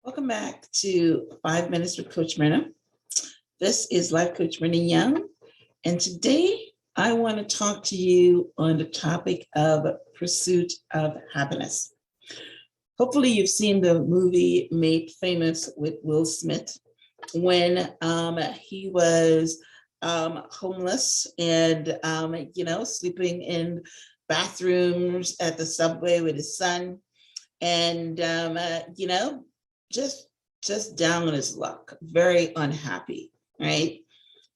Welcome back to 5 Minutes with Coach Myrna. This is Life Coach Myrna Young, and today I want to talk to you on the topic of pursuit of happiness. Hopefully you've seen the movie Made Famous with Will Smith when he was homeless and, sleeping in bathrooms at the subway with his son and, just down on his luck, very unhappy, right?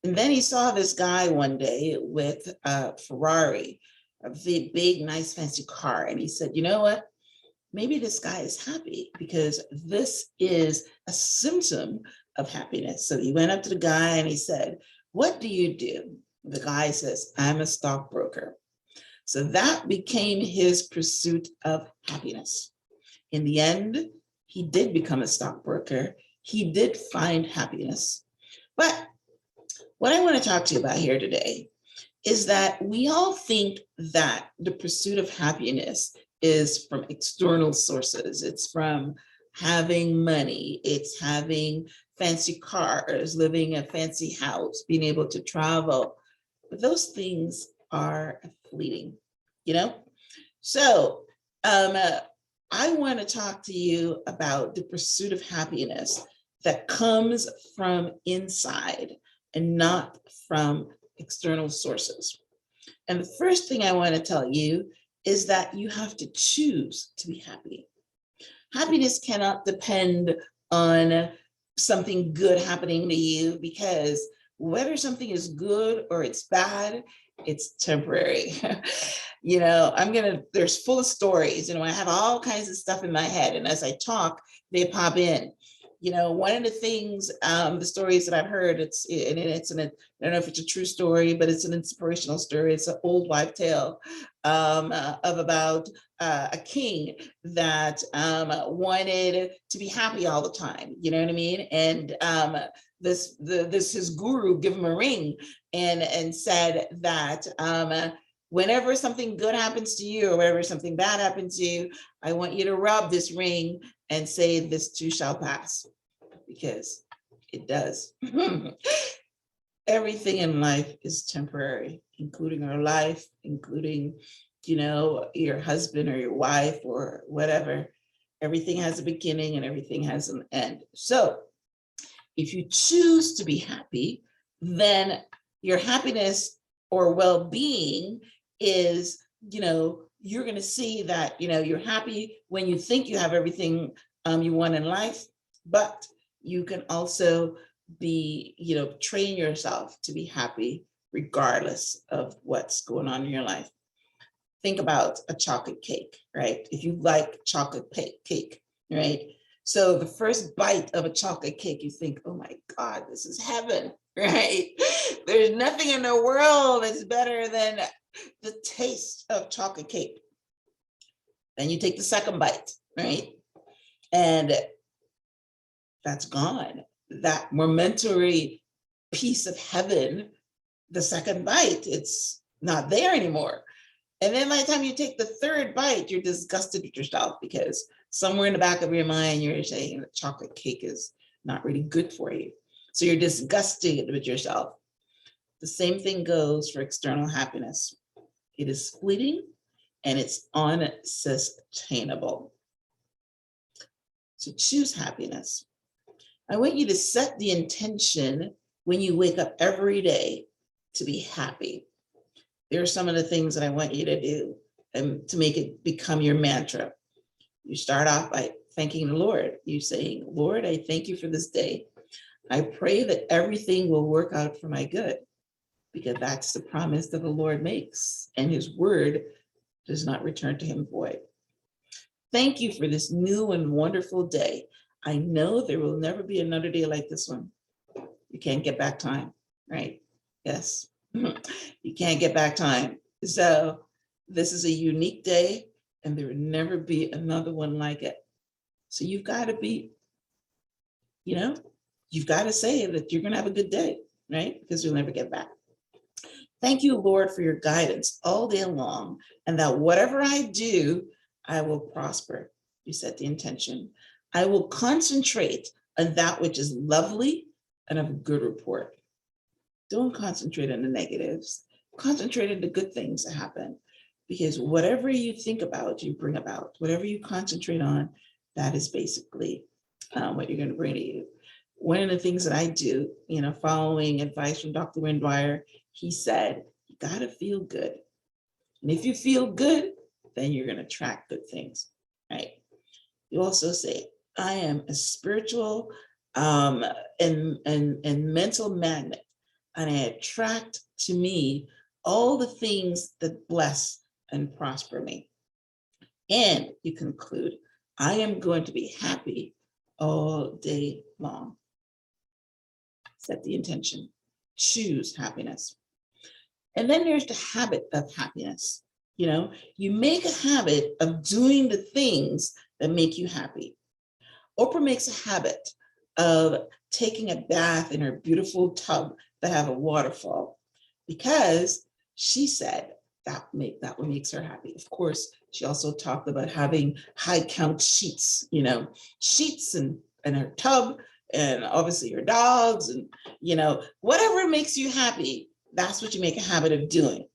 And then he saw this guy one day with a Ferrari, a big, nice, fancy car. And he said, you know what? Maybe this guy is happy because this is a symptom of happiness. So he went up to the guy and he said, what do you do? The guy says, I'm a stockbroker. So that became his pursuit of happiness. In the end, he did become a stockbroker. He did find happiness. But what I want to talk to you about here today is that we all think that the pursuit of happiness is from external sources. It's from having money. It's having fancy cars, living in a fancy house, being able to travel. But those things are fleeting, So I want to talk to you about the pursuit of happiness that comes from inside and not from external sources. And the first thing I want to tell you is that you have to choose to be happy. Happiness cannot depend on something good happening to you, because whether something is good or it's bad, it's temporary. There's full of stories, I have all kinds of stuff in my head. And as I talk, they pop in. One of the things, the stories that I've heard, I don't know if it's a true story, but it's an inspirational story. It's an old wives' tale of about a king that wanted to be happy all the time. You know what I mean? And his guru gave him a ring and said that whenever something good happens to you or whenever something bad happens to you, I want you to rub this ring and say, this too shall pass, because it does. Everything in life is temporary, including our life, including, your husband or your wife or whatever. Everything has a beginning and everything has an end. So if you choose to be happy, then your happiness or well-being is, you're going to see that, you're happy when you think you have everything you want in life, but you can also be, train yourself to be happy regardless of what's going on in your life. Think about a chocolate cake, right? If you like chocolate cake, right? So the first bite of a chocolate cake, you think, oh my God, this is heaven, right? There's nothing in the world that's better than the taste of chocolate cake. Then you take the second bite, right? And that's gone. That momentary piece of heaven, the second bite, it's not there anymore. And then by the time you take the third bite, you're disgusted with yourself because somewhere in the back of your mind, you're saying that chocolate cake is not really good for you. So you're disgusted with yourself. The same thing goes for external happiness. It is fleeting and it's unsustainable. So choose happiness. I want you to set the intention when you wake up every day to be happy. There are some of the things that I want you to do and to make it become your mantra. You start off by thanking the Lord. You saying, Lord, I thank you for this day. I pray that everything will work out for my good, because that's the promise that the Lord makes, and his word does not return to him void. Thank you for this new and wonderful day. I know there will never be another day like this one. You can't get back time, right? Yes, you can't get back time. So this is a unique day and there will never be another one like it. So you've got to be, you've got to say that you're going to have a good day, right? Because you'll never get back. Thank you, Lord, for your guidance all day long, and that whatever I do, I will prosper. You set the intention. I will concentrate on that which is lovely and of good report. Don't concentrate on the negatives. Concentrate on the good things that happen. Because whatever you think about, you bring about. Whatever you concentrate on, that is basically what you're going to bring to you. One of the things that I do, following advice from Dr. Windwire, he said, you got to feel good. And if you feel good, then you're going to attract good things, right? You also say, I am a spiritual and mental magnet, and I attract to me all the things that bless and prosper me. And you conclude, I am going to be happy all day long. Set the intention, choose happiness. And then there's the habit of happiness. You make a habit of doing the things that make you happy. Oprah makes a habit of taking a bath in her beautiful tub that have a waterfall because she said that what makes her happy. Of course, she also talked about having high count sheets, sheets in her tub, and obviously your dogs, and whatever makes you happy, that's what you make a habit of doing.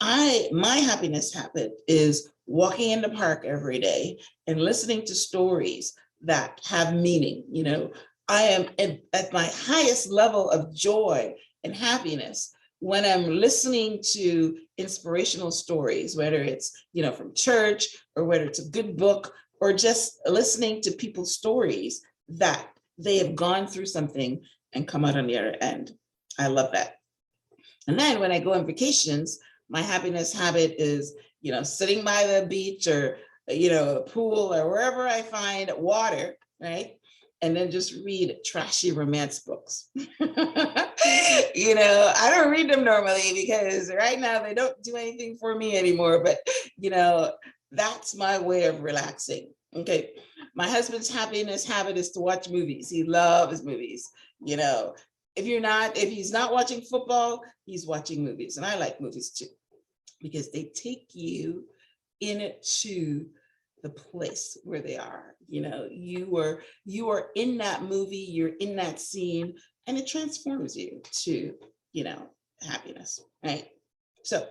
My happiness habit is walking in the park every day and listening to stories that have meaning. I am at my highest level of joy and happiness when I'm listening to inspirational stories, whether it's, from church, or whether it's a good book, or just listening to people's stories that they have gone through something and come out on the other end. I love that. And then when I go on vacations, my happiness habit is, sitting by the beach or, a pool or wherever I find water, right? And then just read trashy romance books. I don't read them normally because right now they don't do anything for me anymore, but, that's my way of relaxing. Okay. My husband's happiness habit is to watch movies. He loves movies. If he's not watching football, he's watching movies. And I like movies too, because they take you into the place where they are. You are in that movie, you're in that scene, and it transforms you to, happiness, right? So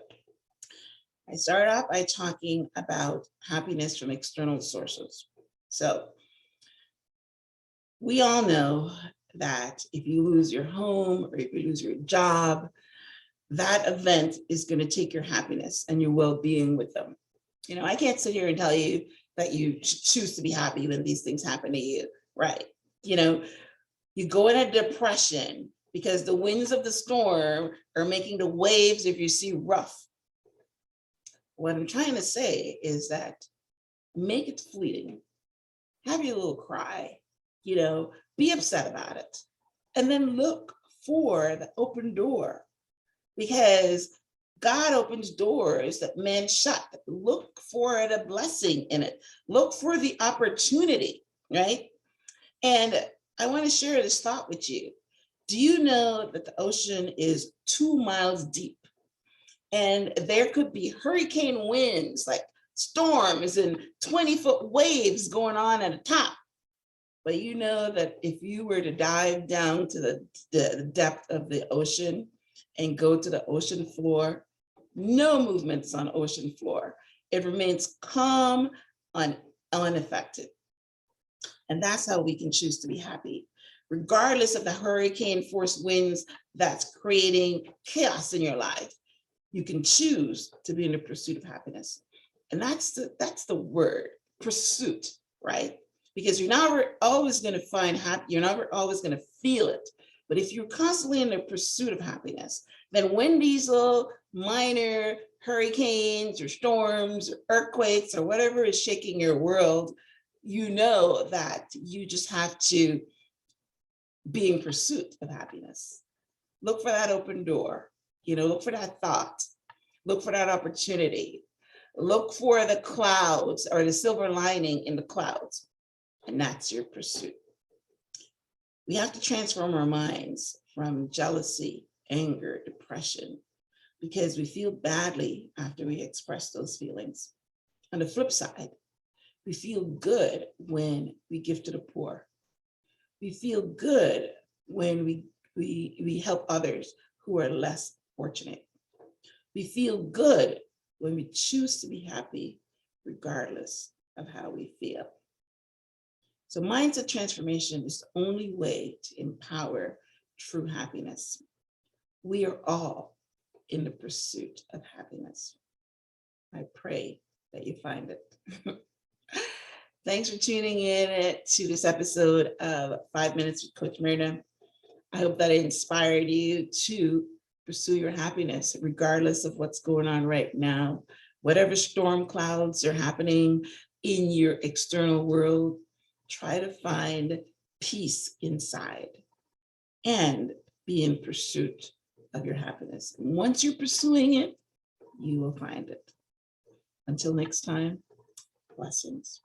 I started off by talking about happiness from external sources. So we all know that if you lose your home or if you lose your job, that event is going to take your happiness and your well-being with them. I can't sit here and tell you that you choose to be happy when these things happen to you, right? You go in a depression because the winds of the storm are making the waves, if you see, rough. What I'm trying to say is that make it fleeting. Have your little cry, be upset about it. And then look for the open door, because God opens doors that men shut. Look for the blessing in it. Look for the opportunity, right? And I want to share this thought with you. Do you know that the ocean is 2 miles deep? And there could be hurricane winds, like storms and 20-foot waves going on at the top. But you know that if you were to dive down to the depth of the ocean and go to the ocean floor, no movements on ocean floor. It remains calm, unaffected. And that's how we can choose to be happy. Regardless of the hurricane force winds that's creating chaos in your life, you can choose to be in the pursuit of happiness. And that's the word, pursuit, right? Because you're never always going to find happy, you're never always going to feel it. But if you're constantly in the pursuit of happiness, then when these little minor hurricanes or storms or earthquakes or whatever is shaking your world, you know that you just have to be in pursuit of happiness. Look for that open door, look for that thought, look for that opportunity, look for the clouds or the silver lining in the clouds. And that's your pursuit. We have to transform our minds from jealousy, anger, depression, because we feel badly after we express those feelings. On the flip side, We feel good when we give to the poor. We feel good when we help others who are less fortunate. We feel good when we choose to be happy, regardless of how we feel. So mindset transformation is the only way to empower true happiness. We are all in the pursuit of happiness. I pray that you find it. Thanks for tuning in to this episode of 5 Minutes with Coach Myrna. I hope that it inspired you to pursue your happiness, regardless of what's going on right now. Whatever storm clouds are happening in your external world, try to find peace inside and be in pursuit of your happiness. And once you're pursuing it, you will find it. Until next time, blessings.